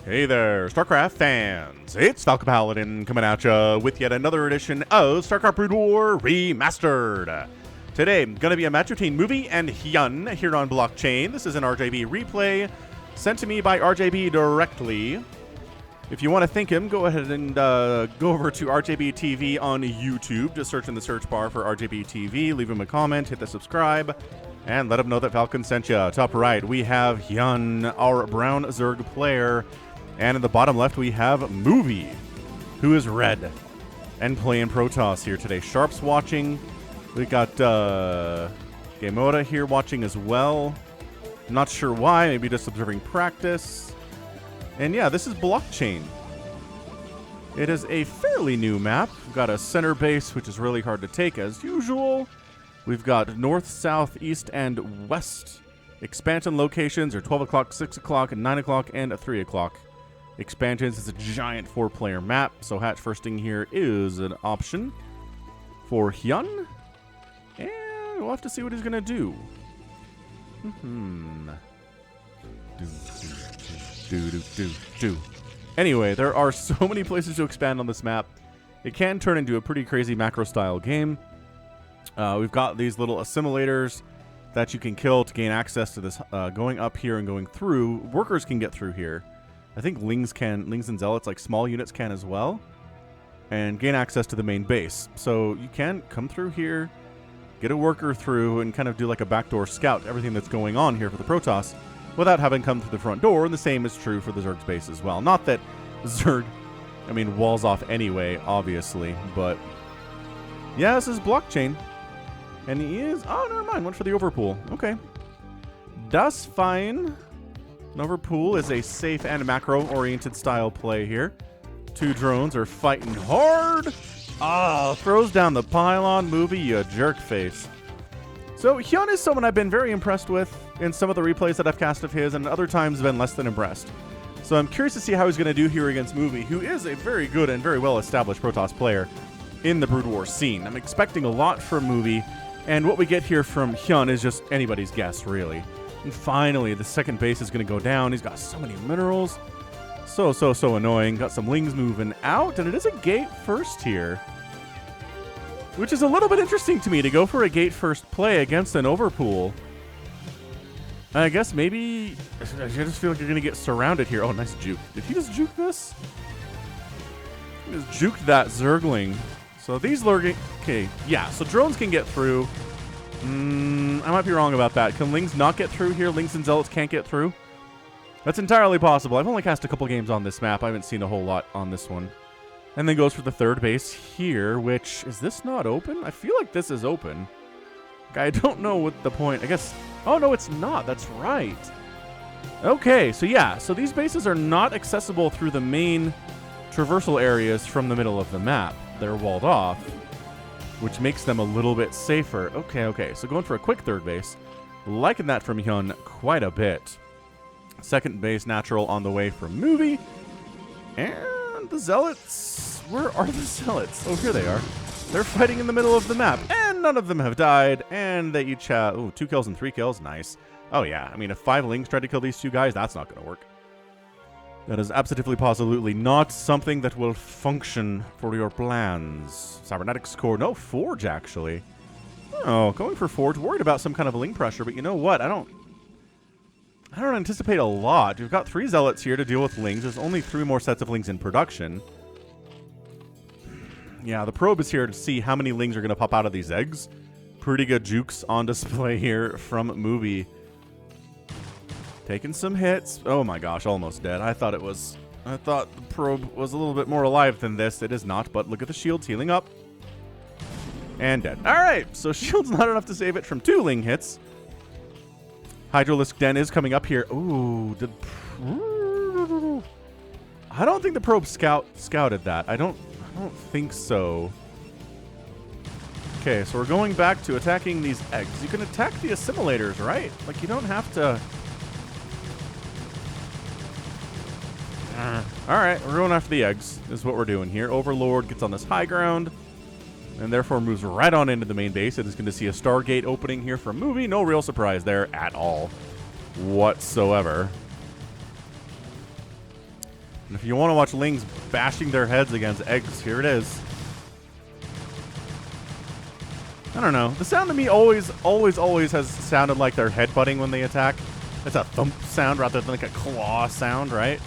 Hey there, StarCraft fans! It's Falcon Paladin coming at ya with yet another edition of StarCraft Brood War Remastered. Today, going to be a match between Movie and Hyun here on Blockchain. This is an RJB replay sent to me by RJB directly. If you want to thank him, go ahead and go over to RJB TV on YouTube. Just search in the search bar for RJB TV, leave him a comment, hit the subscribe, and let him know that Falcon sent you. Top right, we have Hyun, our brown Zerg player. And in the bottom left, we have Movie, who is red and playing Protoss here today. Sharp's watching. We got Gamoda here watching as well. Not sure why, maybe just observing practice. And yeah, this is Blockchain. It is a fairly new map. We've got a center base, which is really hard to take as usual. We've got north, south, east, and west. Expansion locations are 12 o'clock, 6 o'clock, 9 o'clock, and 3 o'clock. Expansions is a giant 4-player map, so hatch firsting here is an option for Hyun. And we'll have to see what he's going to do. Anyway, there are so many places to expand on this map. It can turn into a pretty crazy macro-style game. We've got these little assimilators that you can kill to gain access to this going up here and going through. Workers can get through here. I think Lings and Zealots, like small units, can as well, and gain access to the main base. So you can come through here, get a worker through, and kind of do like a backdoor scout everything that's going on here for the Protoss without having come through the front door, and the same is true for the Zerg's base as well. Not that Zerg, walls off anyway, obviously, but yeah, this is Blockchain. And he is, oh, never mind, went for the overpool. Okay. That's fine. Overpool is a safe and macro-oriented style play here. Two drones are fighting hard. Throws down the pylon. Movie, you jerk face. So Hyun is someone I've been very impressed with in some of the replays that I've cast of his, and other times been less than impressed. So I'm curious to see how he's going to do here against Movie, who is a very good and very well-established Protoss player in the Brood War scene. I'm expecting a lot from Movie, and what we get here from Hyun is just anybody's guess, really. And finally, the second base is going to go down. He's got so many minerals. So annoying. Got some Lings moving out, and it is a gate first here, which is a little bit interesting to me to go for a gate first play against an overpool. I guess maybe I just feel like you're going to get surrounded here. Oh, nice juke. Did he just juke this? He just juked that Zergling. So these lurking... Okay, yeah, so drones can get through. I might be wrong about that. Can Lings not get through here? Lings and Zealots can't get through? That's entirely possible. I've only cast a couple games on this map. I haven't seen a whole lot on this one. And then goes for the third base here, which... Is this not open? I feel like this is open. I don't know what the point... I guess... Oh, no, it's not. That's right. Okay, so yeah. So these bases are not accessible through the main traversal areas from the middle of the map. They're walled off, which makes them a little bit safer. Okay. So going for a quick third base. Liking that from Hyun quite a bit. Second base natural on the way from Movie. And the Zealots. Where are the Zealots? Oh, here they are. They're fighting in the middle of the map. And none of them have died. And they each have... Ooh, 2 kills and 3 kills. Nice. Oh, yeah. If 5 Lings tried to kill these 2 guys, that's not going to work. That is absolutely not something that will function for your plans. Cybernetics core. No, Forge, actually. Oh, going for Forge. Worried about some kind of Ling pressure, but you know what? I don't anticipate a lot. We've got 3 Zealots here to deal with Lings. There's only 3 more sets of Lings in production. Yeah, the probe is here to see how many Lings are going to pop out of these eggs. Pretty good jukes on display here from Movie. Taking some hits. Oh my gosh, almost dead. I thought the probe was a little bit more alive than this. It is not, but look at the shields healing up. And dead. Alright, so shield's not enough to save it from 2 Ling hits. Hydralisk Den is coming up here. Ooh, I don't think the probe scouted that. I don't think so. Okay, so we're going back to attacking these eggs. You can attack the assimilators, right? Like, you don't have to... Alright, we're going after the eggs, is what we're doing here. Overlord gets on this high ground, and therefore moves right on into the main base. It is going to see a Stargate opening here from Movie. No real surprise there at all whatsoever. And if you want to watch Lings bashing their heads against eggs, here it is. I don't know. The sound to me always has sounded like they're headbutting when they attack. It's a thump sound rather than like a claw sound, right?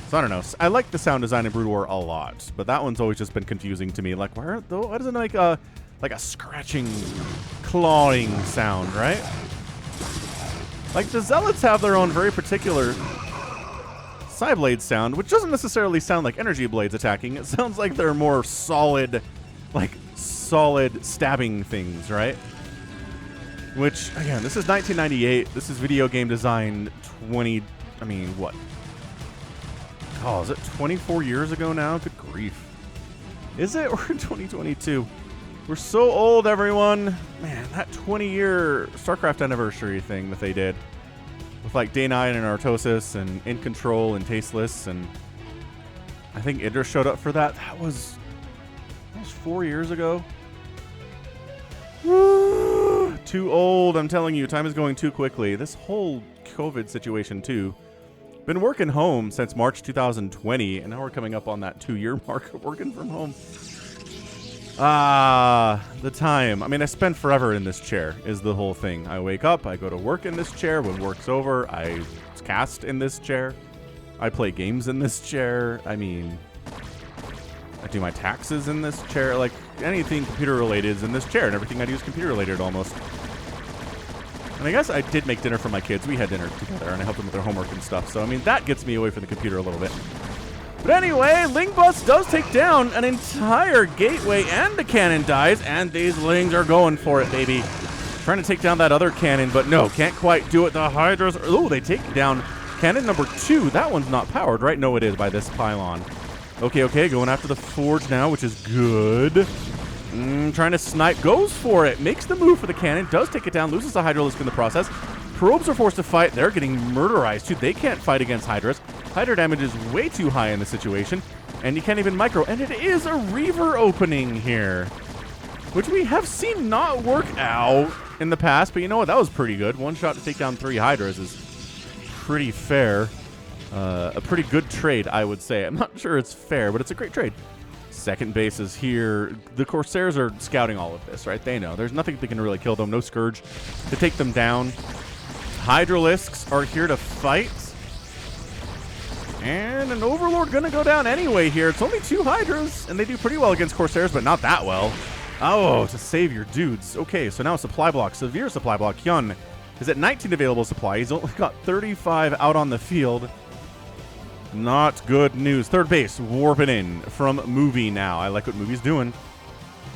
So I don't know. I like the sound design in Brood War a lot, but that one's always just been confusing to me. Like, why doesn't it like a scratching, clawing sound, right? Like the Zealots have their own very particular Psyblade sound, which doesn't necessarily sound like energy blades attacking. It sounds like they're more solid, like solid stabbing things, right? Which, again, this is 1998. This is video game design what? Oh, is it 24 years ago now? Good grief. Is it? We're in 2022. We're so old, everyone. Man, that 20-year StarCraft anniversary thing that they did with like Day 9 and Artosis and In Control and Tasteless, and I think Idris showed up for that. That was 4 years ago. Woo! Too old, I'm telling you. Time is going too quickly. This whole COVID situation, too. Been working home since March 2020, and now we're coming up on that 2-year mark of working from home. The time. I mean, I spend forever in this chair is the whole thing. I wake up, I go to work in this chair. When work's over, I cast in this chair. I play games in this chair. I mean, I do my taxes in this chair. Like, anything computer related is in this chair, and everything I do is computer related almost. And I guess I did make dinner for my kids. We had dinner together, and I helped them with their homework and stuff. So, I mean, that gets me away from the computer a little bit. But anyway, Lingbus does take down an entire gateway, and the cannon dies, and these Lings are going for it, baby. Trying to take down that other cannon, but no, can't quite do it. The Hydras, oh, they take down cannon number 2. That one's not powered, right? No, it is by this pylon. Okay, going after the Forge now, which is good. Trying to snipe, goes for it, makes the move for the cannon, does take it down, loses the Hydralisk in the process. Probes are forced to fight. They're getting murderized, too. They can't fight against Hydras. Hydra damage is way too high in this situation, and you can't even micro. And it is a Reaver opening here, which we have seen not work out in the past, but you know what? That was pretty good. One shot to take down 3 Hydras is pretty fair. A pretty good trade, I would say. I'm not sure it's fair, but it's a great trade. Second base is here. The Corsairs are scouting all of this, right? They know. There's nothing that can really kill them. No Scourge to take them down. Hydralisks are here to fight. And an Overlord going to go down anyway here. It's only 2 Hydras, and they do pretty well against Corsairs, but not that well. Oh, to save your dudes. Okay, so now supply block. Severe supply block. Hyun is at 19 available supply. He's only got 35 out on the field. Not good news. Third base, warping in from Movie now. I like what Movie's doing.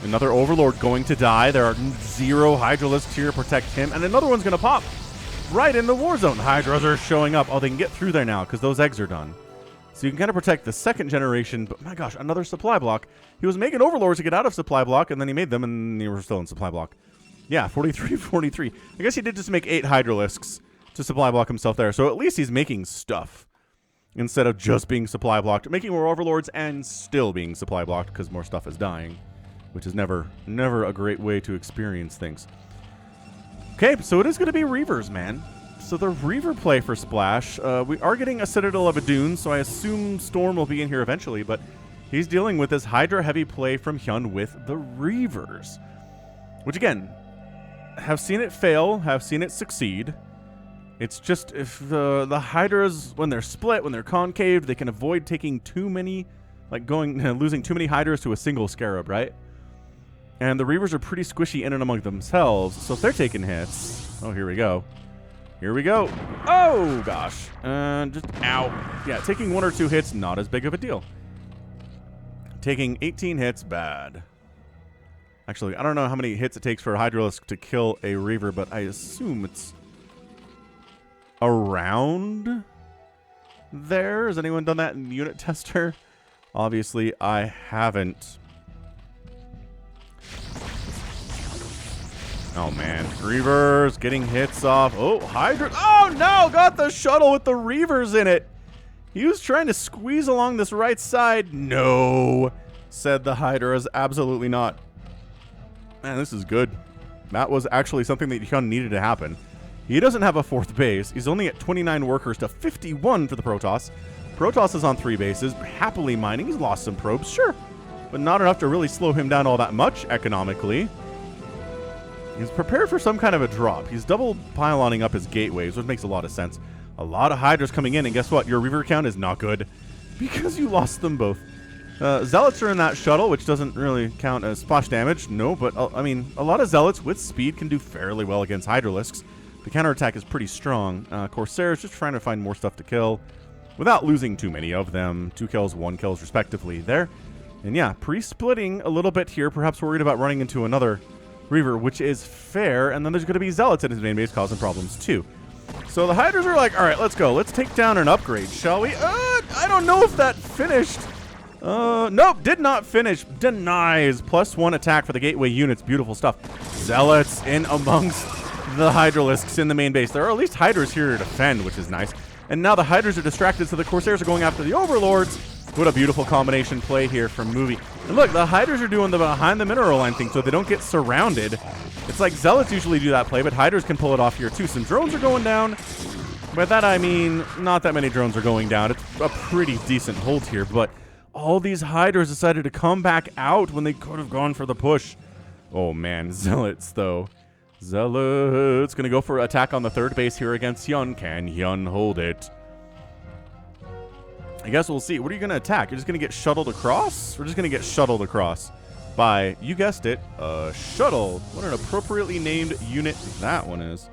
Another Overlord going to die. There are 0 Hydralisks here to protect him, and another one's going to pop right in the war zone. Hydras are showing up. Oh, they can get through there now because those eggs are done. So you can kind of protect the second generation, but my gosh, another supply block. He was making Overlords to get out of supply block, and then he made them, and they were still in supply block. Yeah, 43-43. I guess he did just make 8 Hydralisks to supply block himself there, so at least he's making stuff instead of just being supply blocked, making more Overlords and still being supply blocked because more stuff is dying, which is never a great way to experience things. Okay, so it is going to be Reavers, man. So the Reaver play for Splash. We are getting a Citadel of Adun, so I assume Storm will be in here eventually, but he's dealing with this Hydra-heavy play from Hyun with the Reavers, which, again, have seen it fail, have seen it succeed. It's just if the Hydras, when they're split, when they're concaved, they can avoid taking too many, like losing too many Hydras to a single Scarab, right? And the Reavers are pretty squishy in and among themselves, so if they're taking hits... Oh, here we go. Here we go. Oh, gosh. Just ow. Yeah, taking 1 or 2 hits, not as big of a deal. Taking 18 hits, bad. Actually, I don't know how many hits it takes for a Hydralisk to kill a Reaver, but I assume it's around there. Has anyone done that in Unit Tester? Obviously, I haven't. Oh, man. Reavers getting hits off. Oh, Hydra. Oh, no! Got the shuttle with the Reavers in it. He was trying to squeeze along this right side. No, said the Hydras. Absolutely not. Man, this is good. That was actually something that Hyun needed to happen. He doesn't have a 4th base. He's only at 29 workers to 51 for the Protoss. Protoss is on 3 bases, happily mining. He's lost some probes, sure, but not enough to really slow him down all that much economically. He's prepared for some kind of a drop. He's double pyloning up his gateways, which makes a lot of sense. A lot of Hydras coming in, and guess what? Your Reaver count is not good because you lost them both. Zealots are in that shuttle, which doesn't really count as splash damage. No, but I mean, a lot of Zealots with speed can do fairly well against Hydralisks. The counterattack is pretty strong. Corsairs just trying to find more stuff to kill without losing too many of them. 2 kills, 1 kills respectively there. And yeah, pre-splitting a little bit here, perhaps worried about running into another Reaver, which is fair. And then there's going to be Zealots at his main base causing problems too. So the Hydras are like, all right, let's go. Let's take down an upgrade, shall we? I don't know if that finished. Nope, did not finish. Denies. +1 attack for the gateway units. Beautiful stuff. Zealots in amongst the Hydralisks in the main base. There are at least Hydras here to defend, which is nice. And now the Hydras are distracted, so the Corsairs are going after the Overlords. What a beautiful combination play here from Movie. And look, the Hydras are doing the behind the mineral line thing so they don't get surrounded. It's like Zealots usually do that play, but Hydras can pull it off here too. Some drones are going down. By that I mean, not that many drones are going down. It's a pretty decent hold here, but all these Hydras decided to come back out when they could have gone for the push. Oh man, Zealots though. Zealots gonna go for attack on the 3rd base here against Hyun. Can Hyun hold it? I guess we'll see. What are you gonna attack? You're just gonna get shuttled across? We're just gonna get shuttled across by, you guessed it, a shuttle. What an appropriately named unit that one is.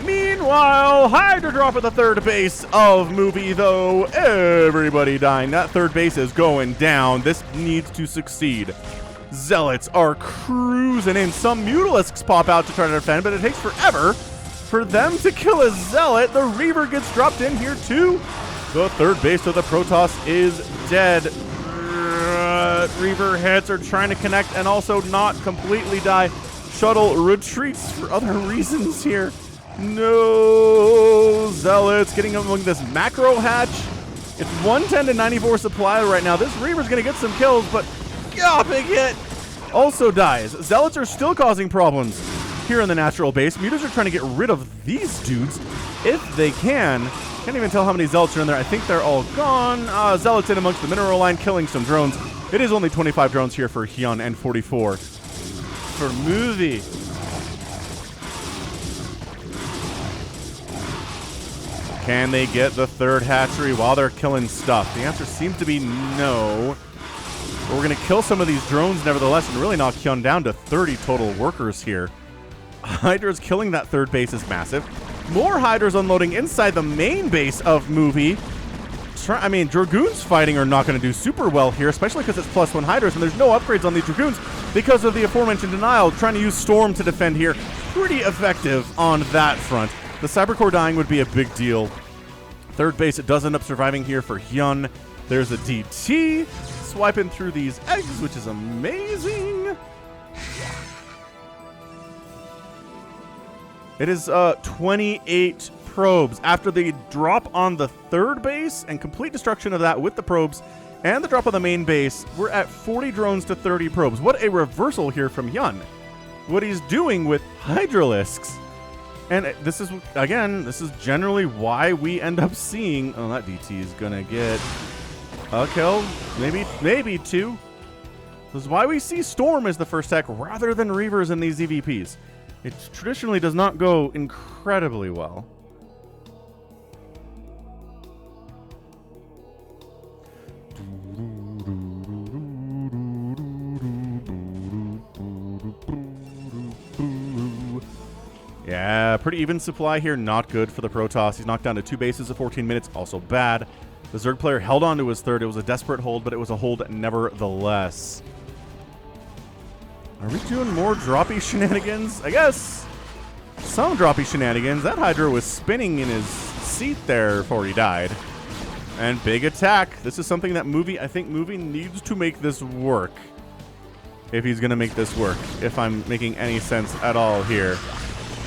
Meanwhile, Hydra drop at the 3rd base of Movie, though. Everybody dying. That 3rd base is going down. This needs to succeed. Zealots are cruising in. Some Mutalisks pop out to try to defend, but it takes forever for them to kill a Zealot. The Reaver gets dropped in here, too. The 3rd base of the Protoss is dead. Reaver heads are trying to connect and also not completely die. Shuttle retreats for other reasons here. No, Zealots getting among this macro hatch. It's 110 to 94 supply right now. This Reaver's going to get some kills, but big hit. Also dies. Zealots are still causing problems here in the natural base. Mutas are trying to get rid of these dudes if they can. Can't even tell how many Zealots are in there. I think they're all gone. Zealots in amongst the mineral line, killing some drones. It is only 25 drones here for Hyun and 44 for Movie. Can they get the 3rd hatchery while they're killing stuff? The answer seems to be no. But we're going to kill some of these drones nevertheless and really knock Hyun down to 30 total workers here. Hydra's killing that 3rd base is massive. More Hydras unloading inside the main base of Movie. I mean, Dragoons fighting are not going to do super well here, especially because it's +1 Hydras, and there's no upgrades on these Dragoons because of the aforementioned denial. Trying to use Storm to defend here. Pretty effective on that front. The Cybercore dying would be a big deal. 3rd base, it does end up surviving here for Hyun. There's a DT. Swiping through these eggs, which is amazing. It is 28 probes after the drop on the 3rd base and complete destruction of that with the probes and the drop on the main base. We're at 40 drones to 30 probes. What a reversal here from Hyun. What he's doing with Hydralisks. And this is, again, this is generally why we end up seeing... Oh, that DT is going to get a kill. Maybe 2. This is why we see Storm as the first tech rather than Reavers in these EVPs. It traditionally does not go incredibly well. Yeah, pretty even supply here. Not good for the Protoss. He's knocked down to 2 bases of 14 minutes. Also bad. The Zerg player held on to his 3rd. It was a desperate hold, but it was a hold nevertheless. Are we doing more droppy shenanigans? I guess. Some droppy shenanigans. That Hydra was spinning in his seat there before he died. And big attack. This is something that I think Movie needs to make this work. If he's going to make this work. If I'm making any sense at all here.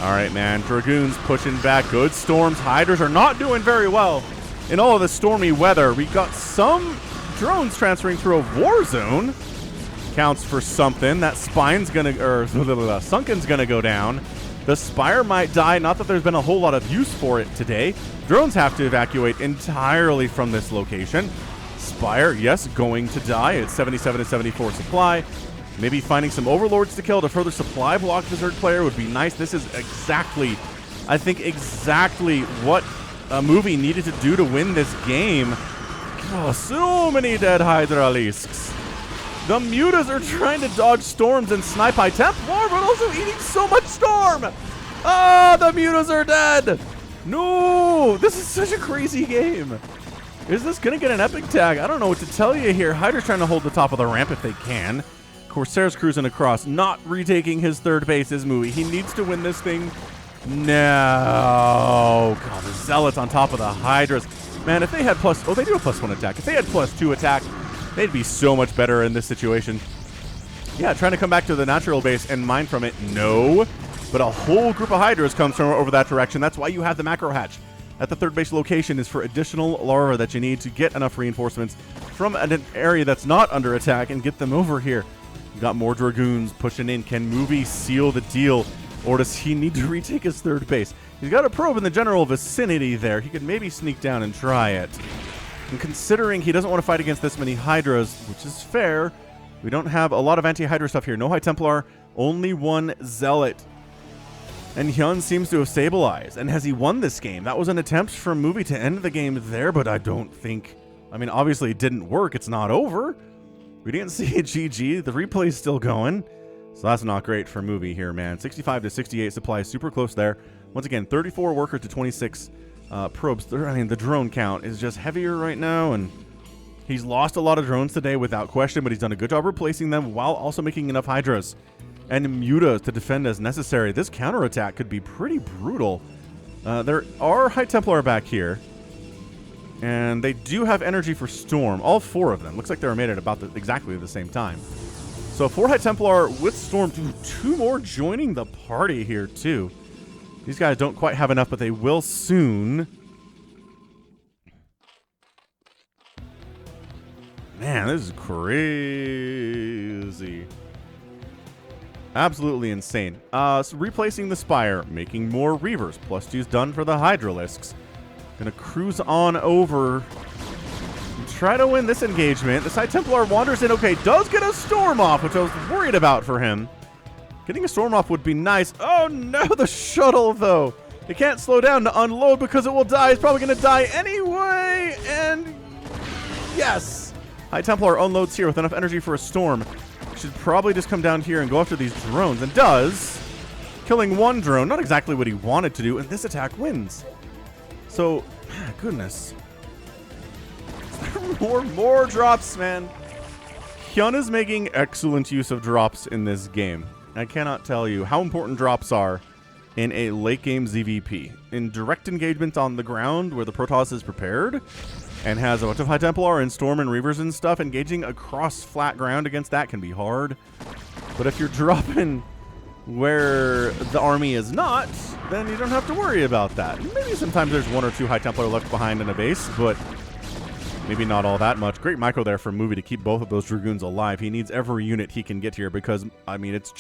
All right, man. Dragoons pushing back. Good storms. Hydras are not doing very well in all of the stormy weather. We got some drones transferring through a war zone. Counts for something. That spine's going to, or Sunken's going to go down. The Spire might die. Not that there's been a whole lot of use for it today. Drones have to evacuate entirely from this location. Spire, yes, going to die. It's 77 to 74 supply. Maybe finding some Overlords to kill to further supply block the Zerg player would be nice. This is exactly, I think, exactly what a movie needed to do to win this game. Oh, so many dead Hydralisks. The Mutas are trying to dodge storms and snipe High Templar, but also eating so much storm. Ah, the Mutas are dead. No, this is such a crazy game. Is this going to get an epic tag? I don't know what to tell you here. Hydra's trying to hold the top of the ramp if they can. Corsair's cruising across, not retaking his third base is Mui. He needs to win this thing now. God, the Zealots on top of the Hydras. Man, if they had plus... Oh, they do a +1 attack. If they had +2 attack, they'd be so much better in this situation. Yeah, trying to come back to the natural base and mine from it. No. But a whole group of Hydras comes from over that direction. That's why you have the macro hatch at the third base location, is for additional larvae that you need to get enough reinforcements from an area that's not under attack and get them over here. You got more Dragoons pushing in. Can Movie seal the deal, or does he need to retake his third base? He's got a probe in the general vicinity there. He could maybe sneak down and try it. And considering he doesn't want to fight against this many Hydras, which is fair, we don't have a lot of anti-Hydra stuff here. No High Templar, only one Zealot. And Hyun seems to have stabilized. And has he won this game? That was an attempt from Movie to end the game there, but I don't think... I mean, obviously it didn't work. It's not over. We didn't see a GG. The replay's still going. So that's not great for Movie here, man. 65 to 68 supply, super close there. Once again, 34 workers to 26 probes. I mean, the drone count is just heavier right now, and he's lost a lot of drones today without question, but he's done a good job replacing them while also making enough Hydras and Mutas to defend as necessary. This counterattack could be pretty brutal. There are High Templar back here, and they do have energy for Storm. All 4 of them. Looks like they were made at about exactly the same time. So 4 High Templar with Storm. 2 more joining the party here, too. These guys don't quite have enough, but they will soon. Man, this is crazy. Absolutely insane. So replacing the Spire, making more Reavers. +2's done for the Hydralisks. Gonna cruise on over and try to win this engagement. This High Templar wanders in. Okay, does get a Storm off, which I was worried about for him. Getting a Storm off would be nice. Oh no, the shuttle though. It can't slow down to unload because it will die. It's probably gonna die anyway. And yes, High Templar unloads here with enough energy for a Storm. Should probably just come down here and go after these drones, and does, killing 1 drone. Not exactly what he wanted to do, and this attack wins. So, goodness, more drops, man. Hyun is making excellent use of drops in this game. I cannot tell you how important drops are in a late game ZVP. In direct engagement on the ground where the Protoss is prepared and has a bunch of High Templar and Storm and Reavers and stuff, engaging across flat ground against that can be hard. But if you're dropping where the army is not, then you don't have to worry about that. Maybe sometimes there's 1 or 2 High Templar left behind in a base, but maybe not all that much. Great micro there from Movie to keep both of those Dragoons alive. He needs every unit he can get here because, I mean, it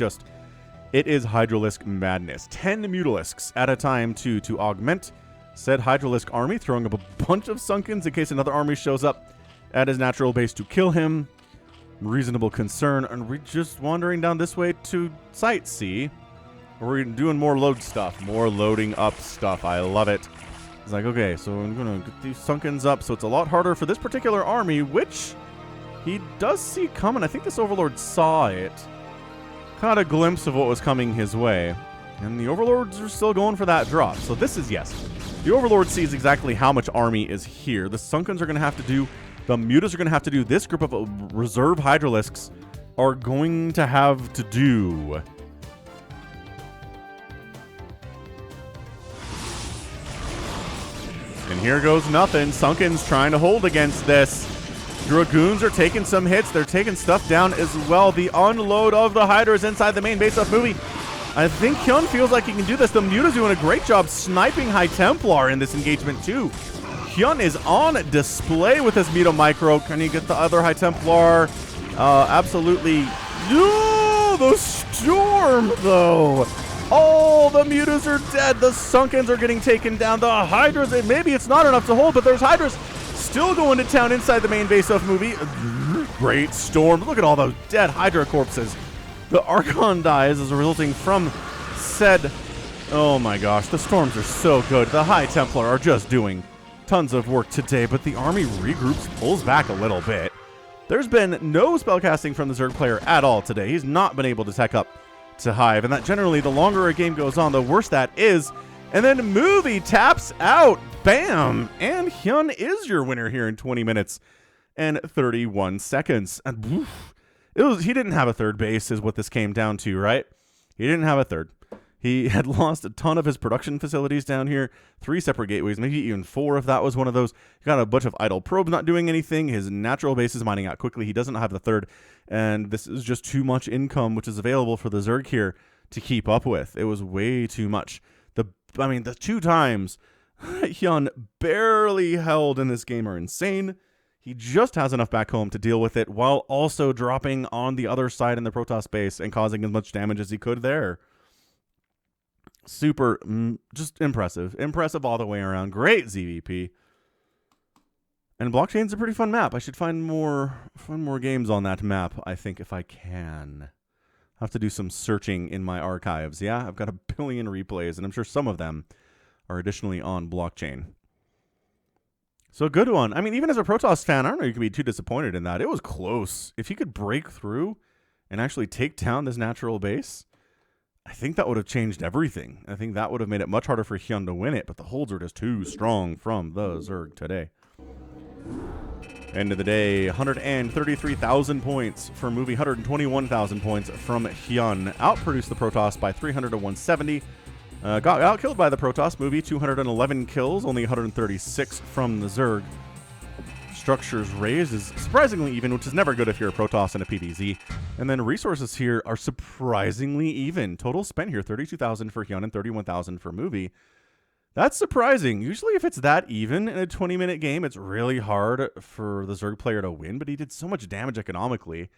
is Hydralisk madness. 10 Mutalisks at a time to augment said Hydralisk army, throwing up a bunch of Sunkens in case another army shows up at his natural base to kill him. Reasonable concern. And we're just wandering down this way to sightsee. We're doing more load stuff, more loading up stuff. I love it. It's like, okay, so I'm going to get these Sunkens up. So it's a lot harder for this particular army, which he does see coming. I think this Overlord saw it. Caught a glimpse of what was coming his way. And the Overlords are still going for that drop. So this is, yes, the Overlord sees exactly how much army is here. The Sunkens are going to have to do, the Mutas are going to have to do, this group of reserve Hydralisks are going to have to do. And here goes nothing. Sunkens trying to hold against this. Dragoons are taking some hits. They're taking stuff down as well. The unload of the Hydras inside the main base of Movie. I think Hyun feels like he can do this. The Muta's doing a great job sniping High Templar in this engagement too. Hyun is on display with his Muta Micro. Can he get the other High Templar? Absolutely. No, the Storm though. All the mutas are dead. The Sunkens are getting taken down. The Hydras, maybe it's not enough to hold, but there's Hydras still going to town inside the main base of movie. Great storm. Look at all those dead Hydra corpses. The Archon dies as resulting from said... Oh my gosh, the storms are so good. The High Templar are just doing tons of work today, but the army regroups, pulls back a little bit. There's been no spellcasting from the Zerg player at all today. He's not been able to tech up to Hive, and that generally, the longer a game goes on, the worse that is. And then movie taps out. Bam! And Hyun is your winner here in 20 minutes and 31 seconds. And he didn't have a third base is what this came down to, right? He didn't have a third. He had lost a ton of his production facilities down here, 3 separate gateways, maybe even 4 if that was one of those. He got a bunch of idle probes not doing anything. His natural base is mining out quickly. He doesn't have the third, and this is just too much income which is available for the Zerg here to keep up with. It was way too much. The 2 times Hyun barely held in this game are insane. He just has enough back home to deal with it while also dropping on the other side in the Protoss base and causing as much damage as he could there. Super, just impressive. Impressive all the way around. Great ZVP. And Blockchain's a pretty fun map. I should find more games on that map, I think, if I can. I'll have to do some searching in my archives. Yeah, I've got a billion replays, and I'm sure some of them are additionally on Blockchain. So a good one. I mean, even as a Protoss fan, I don't know you could be too disappointed in that. It was close. If he could break through and actually take down this natural base, I think that would have changed everything. I think that would have made it much harder for Hyun to win it, but the holds are just too strong from the Zerg today. End of the day, 133,000 points for movie, 121,000 points from Hyun. Outproduced the Protoss by 300 to 170. Got outkilled by the Protoss movie, 211 kills, only 136 from the Zerg. Structures raised is surprisingly even, which is never good if you're a Protoss and a PvZ. And then resources here are surprisingly even. Total spent here, 32,000 for Hyun and 31,000 for movie. That's surprising. Usually if it's that even in a 20-minute game, it's really hard for the Zerg player to win, but he did so much damage economically.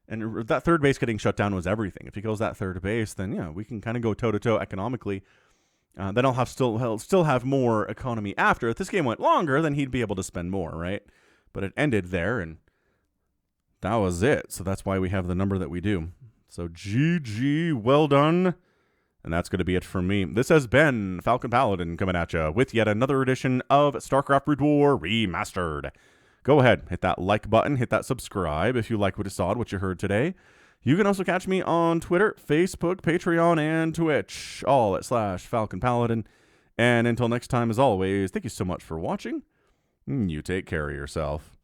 And that third base getting shut down was everything. If he kills that third base, then yeah, we can kind of go toe-to-toe economically. Then he'll still have more economy after. If this game went longer, then he'd be able to spend more, right? But it ended there, and that was it. So that's why we have the number that we do. So GG, well done. And that's going to be it for me. This has been Falcon Paladin coming at you with yet another edition of StarCraft Brood War Remastered. Go ahead, hit that like button, hit that subscribe if you like what you saw, what you heard today. You can also catch me on Twitter, Facebook, Patreon, and Twitch, all at /Falcon Paladin. And until next time, as always, thank you so much for watching. You take care of yourself.